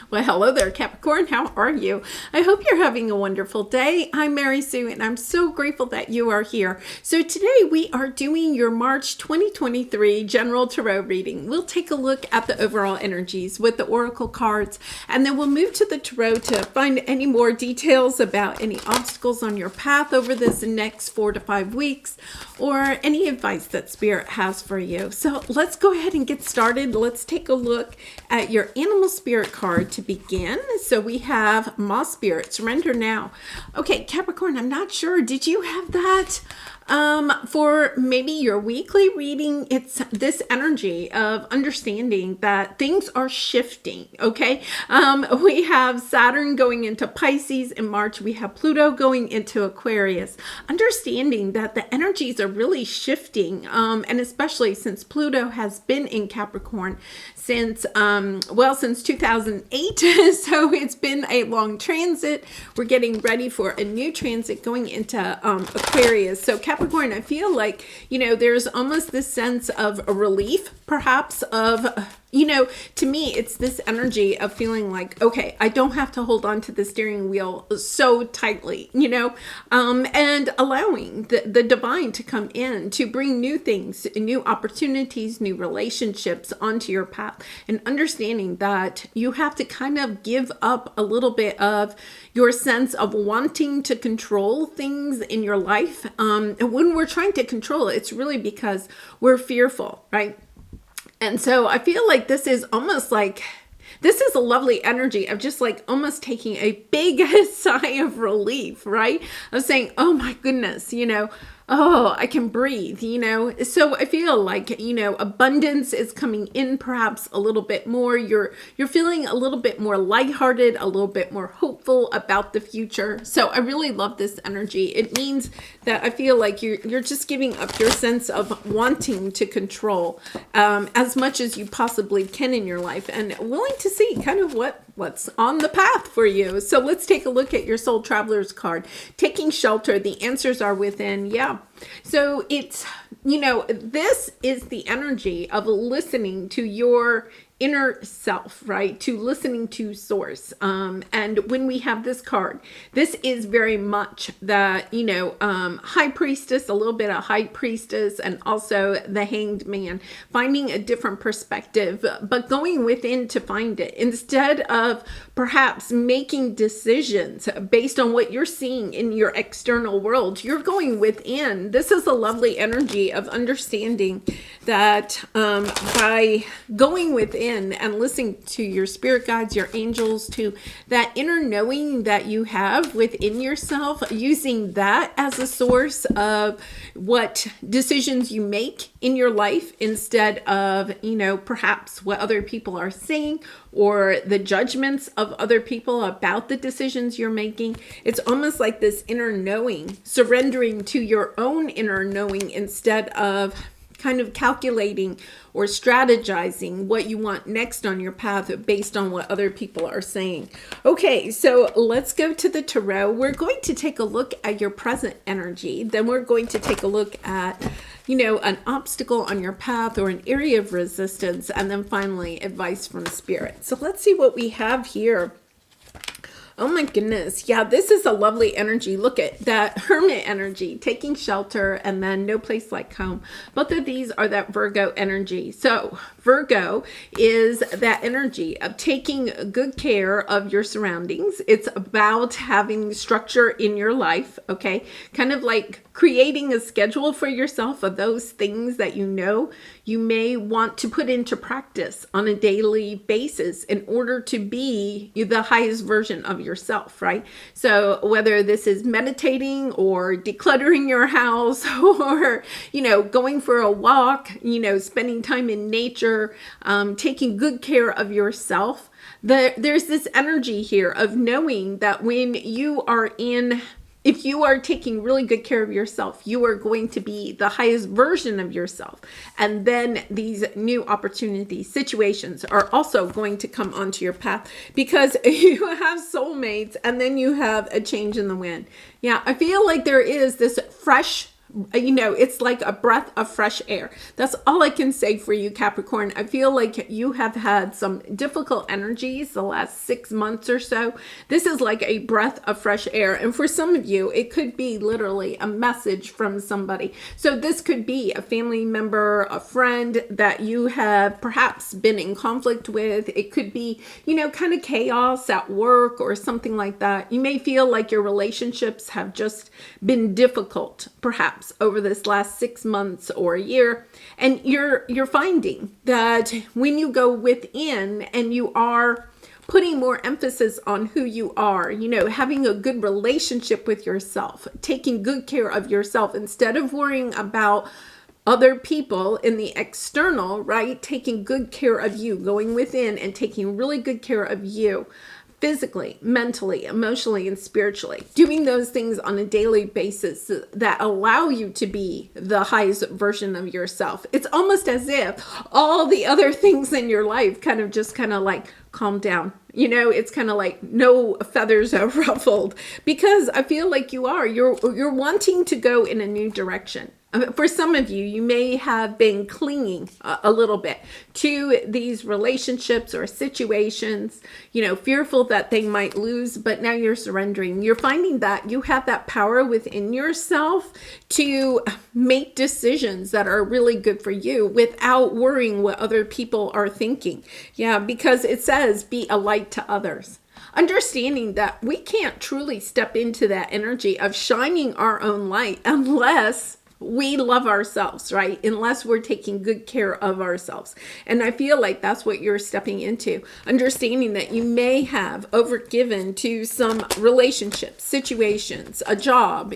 Well, hello there, Capricorn. How are you? I hope you're having a wonderful day. I'm Mary Sue, and I'm so grateful that you are here. So today we are doing your March 2023 General Tarot reading. We'll take a look at the overall energies with the Oracle cards, and then we'll move to the Tarot to find any more details about any obstacles on your path over this next 4 to 5 weeks, or any advice that Spirit has for you. So let's go ahead and get started. Let's take a look at your Animal Spirit card to begin. So we have Moss Spirit, Surrender Now. Okay, Capricorn, I'm not sure. Did you have that? For maybe your weekly reading, it's this energy of understanding that things are shifting, okay? We have Saturn going into Pisces in March. We have Pluto going into Aquarius. Understanding that the energies are really shifting, and especially since Pluto has been in Capricorn since 2008. So it's been a long transit. We're getting ready for a new transit going into Aquarius. So Capricorn, I feel like, there's almost this sense of a relief, perhaps, of, to me, it's this energy of feeling like, okay, I don't have to hold on to the steering wheel so tightly, and allowing the divine to come in to bring new things, new opportunities, new relationships onto your path, and understanding that you have to kind of give up a little bit of your sense of wanting to control things in your life. And when we're trying to control it, it's really because we're fearful, right? And so I feel like this is almost like, this is a lovely energy of just like almost taking a big sigh of relief, right? Of saying, oh my goodness, oh, I can breathe, So I feel like, abundance is coming in perhaps a little bit more. You're feeling a little bit more lighthearted, a little bit more hopeful about the future. So I really love this energy. It means that I feel like you're just giving up your sense of wanting to control as much as you possibly can in your life, and willing to see kind of what's on the path for you. So let's take a look at your Soul Traveler's card. Taking shelter, the answers are within. Yeah. So it's, this is the energy of listening to your inner self, right? To listening to source. And when we have this card, this is very much that, high priestess, a little bit of high priestess, and also the hanged man, finding a different perspective, but going within to find it instead of perhaps making decisions based on what you're seeing in your external world. You're going within. This is a lovely energy of understanding that by going within and listening to your spirit guides, your angels, to that inner knowing that you have within yourself, using that as a source of what decisions you make in your life instead of, perhaps what other people are saying or the judgments of other people about the decisions you're making. It's almost like this inner knowing, surrendering to your own inner knowing instead of kind of calculating or strategizing what you want next on your path based on what other people are saying. Okay, so let's go to the tarot. We're going to take a look at your present energy. Then we're going to take a look at, an obstacle on your path or an area of resistance. And then finally, advice from spirit. So let's see what we have here. Oh my goodness. Yeah, this is a lovely energy. Look at that Hermit energy, taking shelter, and then no place like home. Both of these are that Virgo energy. So Virgo is that energy of taking good care of your surroundings. It's about having structure in your life, okay? Kind of like creating a schedule for yourself of those things that you may want to put into practice on a daily basis in order to be the highest version of yourself, right? So whether this is meditating or decluttering your house or, going for a walk, spending time in nature, taking good care of yourself, there's this energy here of knowing that when you are if you are taking really good care of yourself, you are going to be the highest version of yourself. And then these new opportunities, situations are also going to come onto your path because you have soulmates and then you have a change in the wind. Yeah, I feel like there is this fresh It's like a breath of fresh air. That's all I can say for you, Capricorn. I feel like you have had some difficult energies the last 6 months or so. This is like a breath of fresh air. And for some of you, it could be literally a message from somebody. So this could be a family member, a friend that you have perhaps been in conflict with. It could be, kind of chaos at work or something like that. You may feel like your relationships have just been difficult, perhaps over this last 6 months or a year, and you're finding that when you go within and you are putting more emphasis on who you are, having a good relationship with yourself, taking good care of yourself instead of worrying about other people in the external, right? Taking good care of you, going within and taking really good care of you. Physically, mentally, emotionally, and spiritually, doing those things on a daily basis that allow you to be the highest version of yourself. It's almost as if all the other things in your life kind of like calm down. It's kind of like no feathers are ruffled, because I feel like you're wanting to go in a new direction. For some of you, you may have been clinging a little bit to these relationships or situations, fearful that they might lose, but now you're surrendering. You're finding that you have that power within yourself to make decisions that are really good for you without worrying what other people are thinking. Yeah, because it says be a light to others. Understanding that we can't truly step into that energy of shining our own light unless we love ourselves, right? Unless we're taking good care of ourselves. And I feel like that's what you're stepping into. Understanding that you may have overgiven to some relationships, situations, a job,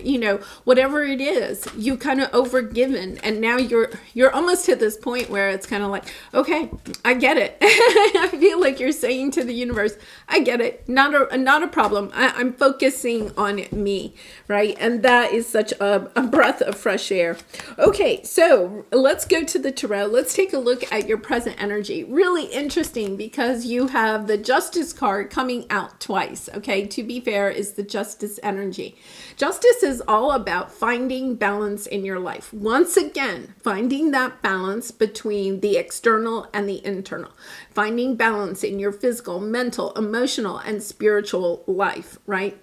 whatever it is, you kind of overgiven. And now you're almost to this point where it's kind of like, okay, I get it. I feel like you're saying to the universe, I get it. Not a problem. I'm focusing on me, right? And that is such a breath of fresh air. Okay, so let's go to the tarot. Let's take a look at your present energy. Really interesting because you have the Justice card coming out twice. Okay, to be fair, is the Justice energy. Justice is all about finding balance in your life. Once again, finding that balance between the external and the internal. Finding balance in your physical, mental, emotional, and spiritual life, right?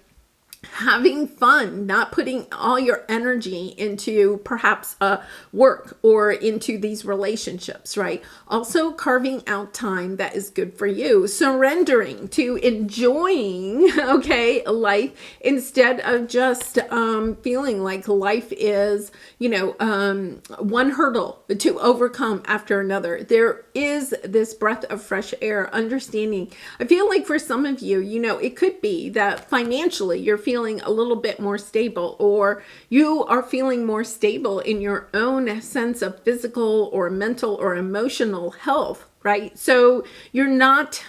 Having fun, not putting all your energy into perhaps work or into these relationships, right? Also carving out time that is good for you. Surrendering to enjoying, life instead of just feeling like life is, one hurdle to overcome after another. There is this breath of fresh air, understanding. I feel like for some of you, it could be that financially you're feeling a little bit more stable, or you are feeling more stable in your own sense of physical or mental or emotional health, right? So you're not,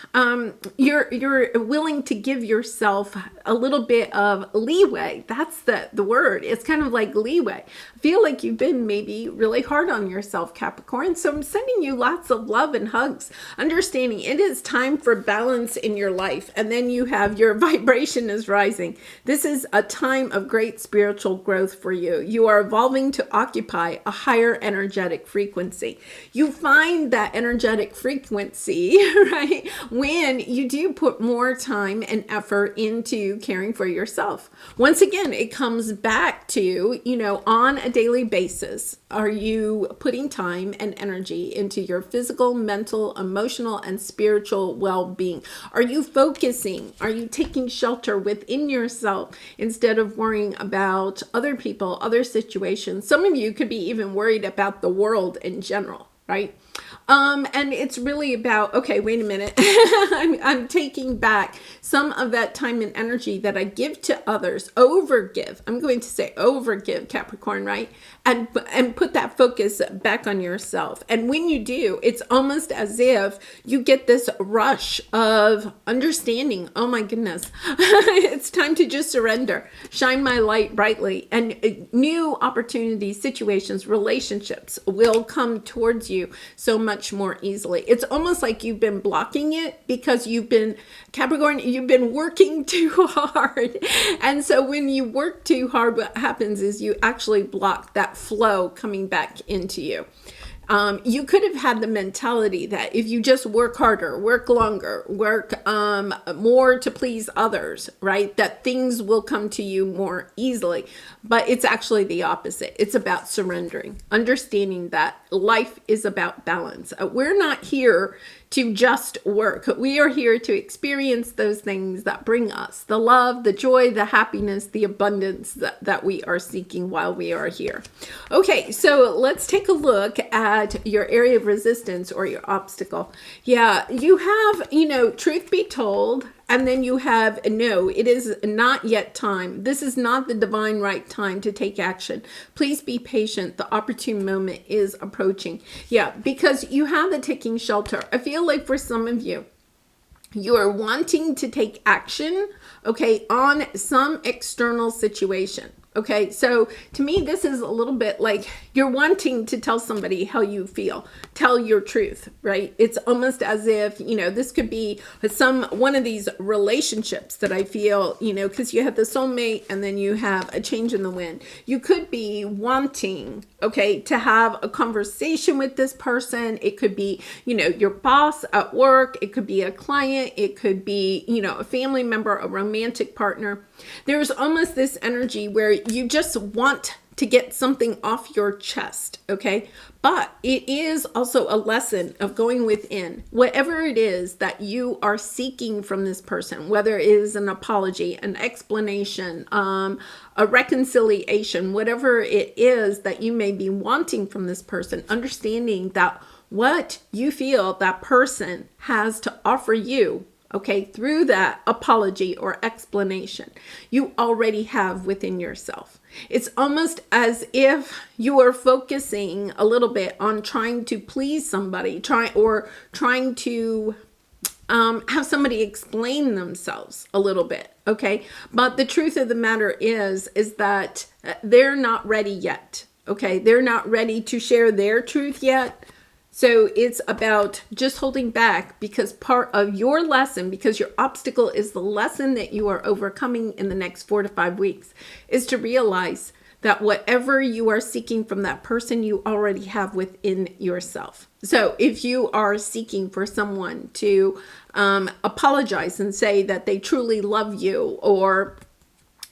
you're willing to give yourself a little bit of leeway. That's the word. It's kind of like leeway. I feel like you've been maybe really hard on yourself, Capricorn. So I'm sending you lots of love and hugs, understanding it is time for balance in your life. And then you have your vibration is rising. This is a time of great spiritual growth for you. You are evolving to occupy a higher energetic frequency. You find that energetic frequency, right, when you do put more time and effort into caring for yourself. Once again, it comes back to, on a daily basis, are you putting time and energy into your physical, mental, emotional, and spiritual well-being? Are you focusing? Are you taking shelter within yourself instead of worrying about other people, other situations? Some of you could be even worried about the world in general, right? And it's really about, okay, wait a minute. I'm taking back some of that time and energy that I give to others, overgive. I'm going to say overgive, Capricorn, right? And put that focus back on yourself. And when you do, it's almost as if you get this rush of understanding. Oh my goodness, it's time to just surrender, shine my light brightly, and new opportunities, situations, relationships will come towards you so much more easily. It's almost like you've been blocking it because Capricorn, you've you've been working too hard. And so when you work too hard, what happens is you actually block that flow coming back into you. You could have had the mentality that if you just work harder, work longer, work more to please others, right, that things will come to you more easily. But it's actually the opposite. It's about surrendering, understanding that life is about balance. We're not here to just work. We are here to experience those things that bring us the love, the joy, the happiness, the abundance that we are seeking while we are here. Okay, so let's take a look at your area of resistance or your obstacle. Yeah, you have, truth be told, and then you have no, it is not yet time. This is not the divine right time to take action. Please be patient. The opportune moment is approaching. Yeah, because you have the ticking shelter. I feel like for some of you, you are wanting to take action, okay, on some external situation. Okay, so to me, this is a little bit like you're wanting to tell somebody how you feel, tell your truth, right? It's almost as if, this could be one of these relationships that I feel, because you have the soulmate and then you have a change in the wind. You could be wanting, okay, to have a conversation with this person. It could be, your boss at work. It could be a client. It could be, a family member, a romantic partner. There's almost this energy where you just want to get something off your chest, okay? But it is also a lesson of going within. Whatever it is that you are seeking from this person, whether it is an apology, an explanation, a reconciliation, whatever it is that you may be wanting from this person, understanding that what you feel that person has to offer you, okay, through that apology or explanation, you already have within yourself. It's almost as if you are focusing a little bit on trying to please somebody, trying to have somebody explain themselves a little bit, okay? But the truth of the matter is that they're not ready yet, okay? They're not ready to share their truth yet. So it's about just holding back because part of your lesson, because your obstacle is the lesson that you are overcoming in the next 4 to 5 weeks, is to realize that whatever you are seeking from that person, you already have within yourself. So if you are seeking for someone to apologize and say that they truly love you, or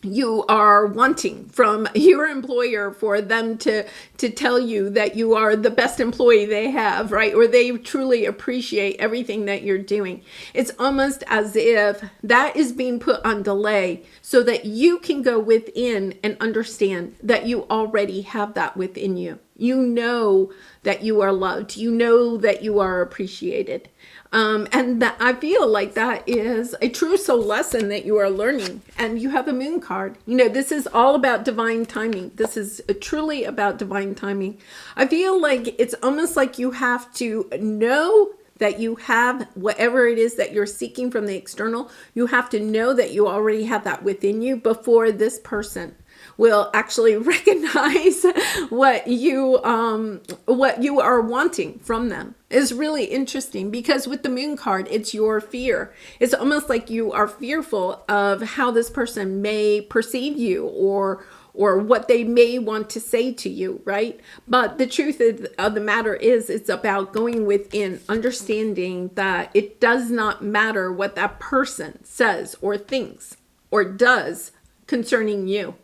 you are wanting from your employer for them to tell you that you are the best employee they have, right? Or they truly appreciate everything that you're doing. It's almost as if that is being put on delay so that you can go within and understand that you already have that within you. You know that you are loved. You know that you are appreciated. And that I feel like that is a true soul lesson that you are learning. And you have a moon card. This is all about divine timing. This is truly about divine timing. I feel like it's almost like you have to know that you have whatever it is that you're seeking from the external. You have to know that you already have that within you before this person will actually recognize what you are wanting from them. Is really interesting because with the moon card, it's your fear. It's almost like you are fearful of how this person may perceive you or what they may want to say to you, right? But the truth of the matter is it's about going within, understanding that it does not matter what that person says or thinks or does concerning you.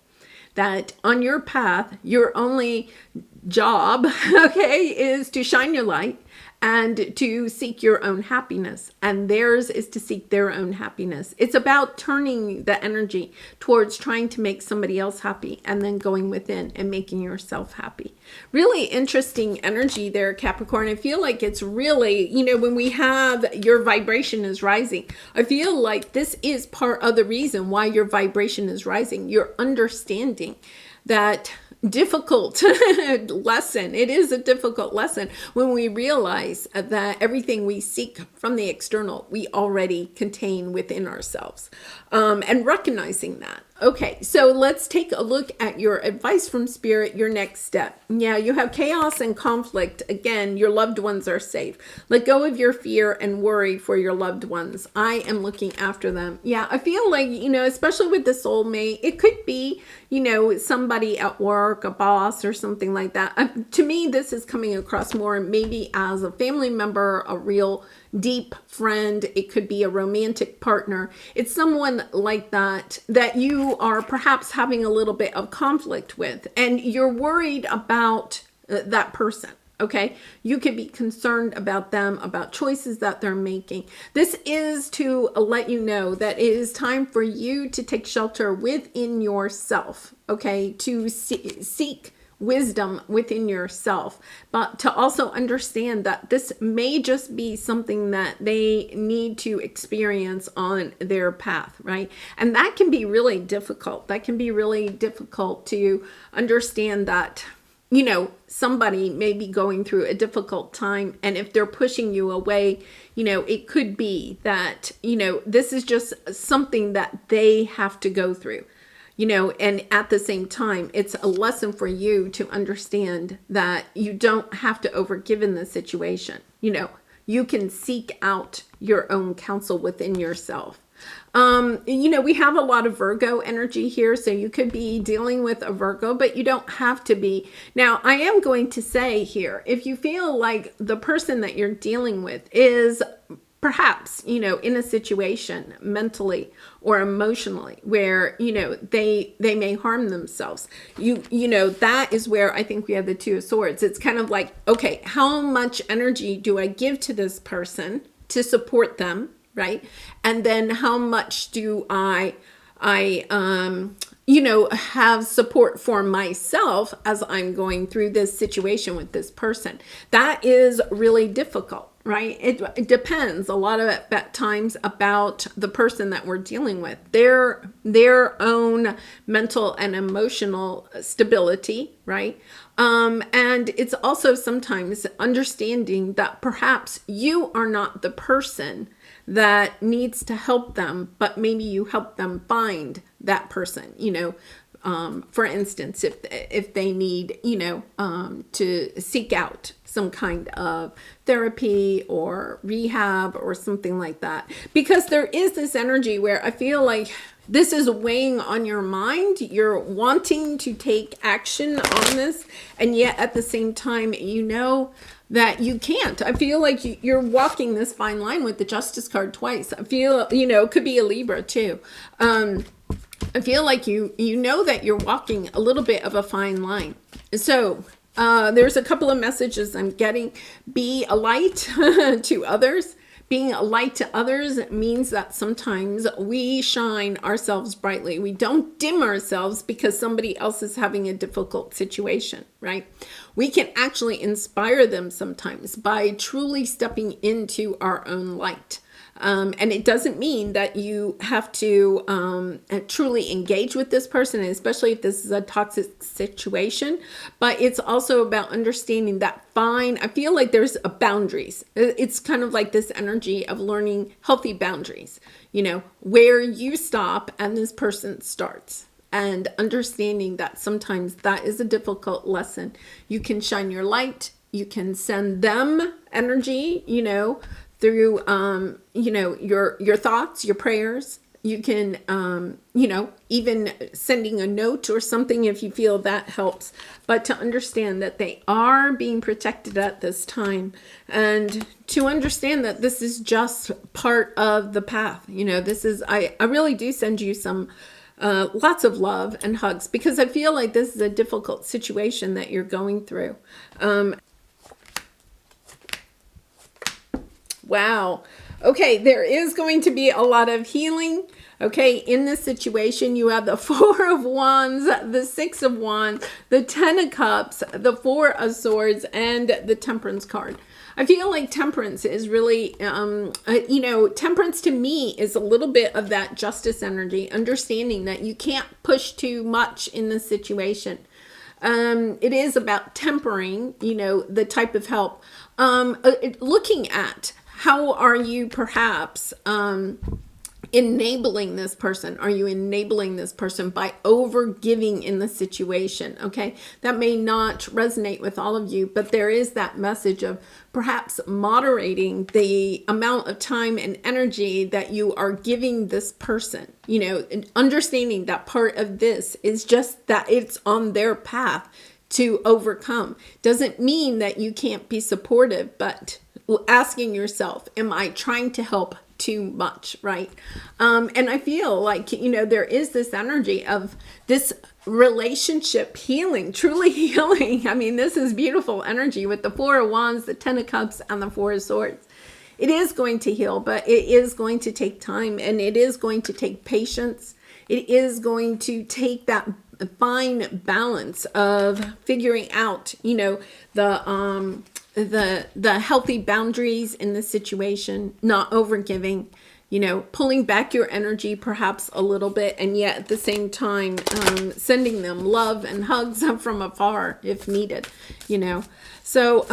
That on your path, your only job, okay, is to shine your light and to seek your own happiness. And theirs is to seek their own happiness. It's about turning the energy towards trying to make somebody else happy and then going within and making yourself happy. Really interesting energy there, Capricorn. I feel like it's really, when we have your vibration is rising, I feel like this is part of the reason why your vibration is rising. You're understanding that difficult lesson. It is a difficult lesson when we realize that everything we seek from the external, we already contain within ourselves. And recognizing that, Okay, so let's take a look at your advice from Spirit, your next step. Yeah, you have chaos and conflict. Again, your loved ones are safe. Let go of your fear and worry for your loved ones. I am looking after them. Yeah, I feel like, especially with the soulmate, it could be, somebody at work, a boss or something like that. To me, this is coming across more maybe as a family member, a real deep friend. It could be a romantic partner. It's someone like that you are perhaps having a little bit of conflict with, and you're worried about that person. Okay, you could be concerned about them, about choices that they're making. This is to let you know that it is time for you to take shelter within yourself. Okay, to seek wisdom within yourself, but to also understand that this may just be something that they need to experience on their path, right? And that can be really difficult. That can be really difficult to understand that, somebody may be going through a difficult time. And if they're pushing you away, it could be that, this is just something that they have to go through. And at the same time, it's a lesson for you to understand that you don't have to overgive in this situation. You can seek out your own counsel within yourself. We have a lot of Virgo energy here, so you could be dealing with a Virgo, but you don't have to be. Now, I am going to say here, if you feel like the person that you're dealing with is perhaps, in a situation mentally or emotionally where, they may harm themselves, that is where I think we have the Two of Swords. It's kind of like, okay, how much energy do I give to this person to support them? Right. And then how much do I have support for myself as I'm going through this situation with this person? That is really difficult, right? It depends a lot of at times about the person that we're dealing with, their own mental and emotional stability, right? And it's also sometimes understanding that perhaps you are not the person that needs to help them, but maybe you help them find that person, for instance, if they need, to seek out some kind of therapy or rehab or something like that. Because there is this energy where I feel like this is weighing on your mind. You're wanting to take action on this, and yet at the same time, that you can't. I feel like you're walking this fine line with the Justice card twice. I feel, it could be a Libra too. I feel like you know that you're walking a little bit of a fine line. So there's a couple of messages I'm getting. Be a light to others. Being a light to others means that sometimes we shine ourselves brightly. We don't dim ourselves because somebody else is having a difficult situation, right? We can actually inspire them sometimes by truly stepping into our own light. And it doesn't mean that you have to truly engage with this person, especially if this is a toxic situation. But it's also about understanding that I feel like there's boundaries. It's kind of like this energy of learning healthy boundaries, where you stop and this person starts. And understanding that sometimes that is a difficult lesson. You can shine your light. You can send them energy, through, your thoughts, your prayers. You can, even sending a note or something if you feel that helps. But to understand that they are being protected at this time, and to understand that this is just part of the path. I really do send you some lots of love and hugs, because I feel like this is a difficult situation that you're going through. Wow. Okay, there is going to be a lot of healing. Okay, in this situation, you have the Four of Wands, the Six of Wands, the Ten of Cups, the Four of Swords, and the Temperance card. I feel like Temperance is really, Temperance to me is a little bit of that justice energy, understanding that you can't push too much in this situation. It is about tempering, the type of help. Looking at how are you perhaps enabling this person? Are you enabling this person by over giving in the situation? Okay, that may not resonate with all of you, but there is that message of perhaps moderating the amount of time and energy that you are giving this person, and understanding that part of this is just that it's on their path to overcome. Doesn't mean that you can't be supportive, but asking yourself, am I trying to help too much, right? And I feel like, there is this energy of this relationship healing, truly healing. I mean, this is beautiful energy with the Four of Wands, the Ten of Cups, and the Four of Swords. It is going to heal, but it is going to take time, and it is going to take patience. It is going to take that fine balance of figuring out, the healthy boundaries in the situation, not overgiving, pulling back your energy perhaps a little bit, and yet at the same time sending them love and hugs from afar if needed, So,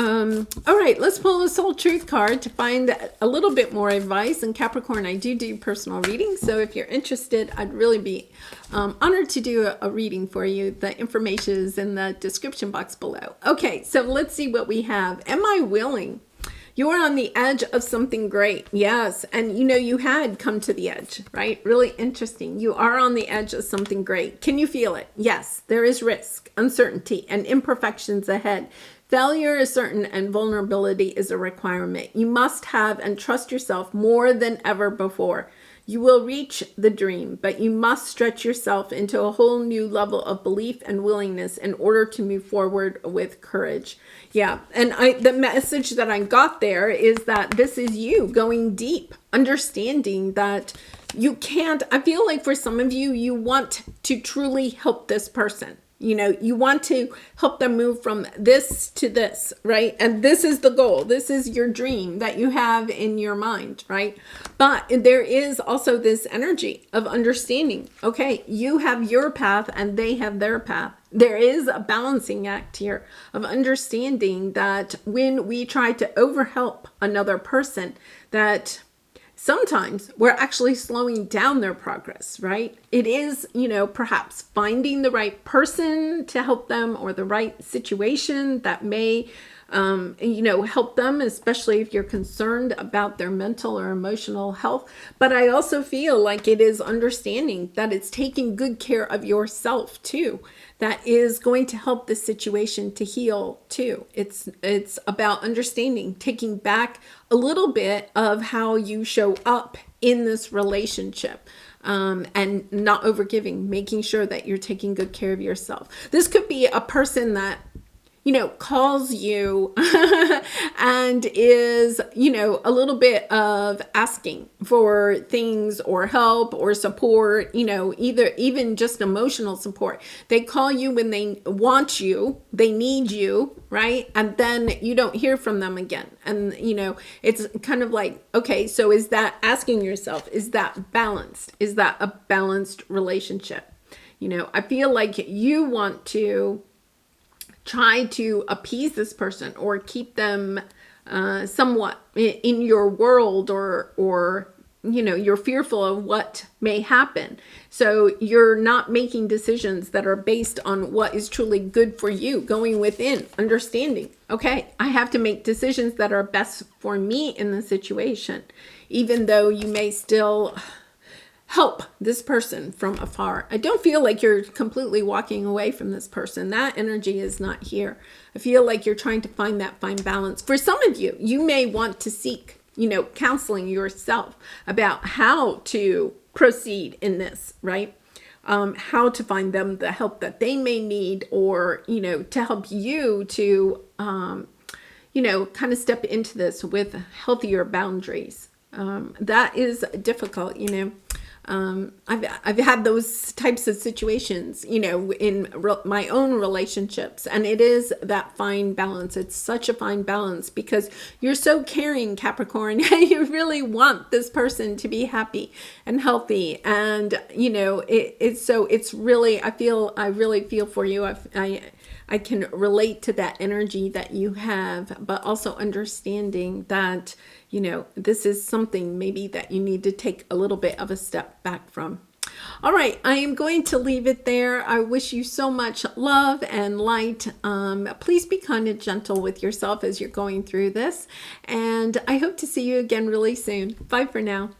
all right, let's pull a soul truth card to find a little bit more advice. And Capricorn, I do personal readings, so if you're interested, I'd really be honored to do a reading for you. The information is in the description box below. Okay, so let's see what we have. Am I willing? You are on the edge of something great. Yes. And you had come to the edge, right? Really interesting. You are on the edge of something great. Can you feel it? Yes. There is risk, uncertainty, and imperfections ahead. Failure is certain and vulnerability is a requirement. You must have and trust yourself more than ever before. You will reach the dream, but you must stretch yourself into a whole new level of belief and willingness in order to move forward with courage. Yeah, and the message that I got there is that this is you going deep, understanding that you can't, I feel like for some of you, you want to truly help this person. You want to help them move from this to this, right? And this is the goal. This is your dream that you have in your mind, right? But there is also this energy of understanding, okay, you have your path and they have their path. There is a balancing act here of understanding that when we try to overhelp another person, that sometimes we're actually slowing down their progress, right? It is, perhaps finding the right person to help them or the right situation that may, help them, especially if you're concerned about their mental or emotional health. But I also feel like it is understanding that it's taking good care of yourself too. That is going to help the situation to heal too. It's about understanding, taking back a little bit of how you show up in this relationship, and not overgiving, making sure that you're taking good care of yourself. This could be a person that calls you and is, a little bit of asking for things or help or support, even just emotional support. They call you when they want you, they need you, right? And then you don't hear from them again. And, it's kind of like, okay, so is that asking yourself, is that balanced? Is that a balanced relationship? I feel like you want to try to appease this person or keep them somewhat in your world, or you're fearful of what may happen. So you're not making decisions that are based on what is truly good for you, going within, understanding, okay, I have to make decisions that are best for me in the situation, even though you may still help this person from afar. I don't feel like you're completely walking away from this person. That energy is not here. I feel like you're trying to find that fine balance. For some of you, you may want to seek, counseling yourself about how to proceed in this, right? How to find them the help that they may need, or, to help you to, kind of step into this with healthier boundaries. That is difficult, I've had those types of situations, in my own relationships, and it is that fine balance. It's such a fine balance because you're so caring, Capricorn. You really want this person to be happy and healthy, and it's really, I really feel for you. I I can relate to that energy that you have, but also understanding that, you know, this is something maybe that you need to take a little bit of a step back from. All right, I am going to leave it there. I wish you so much love and light. Please be kind and gentle with yourself as you're going through this. And I hope to see you again really soon. Bye for now.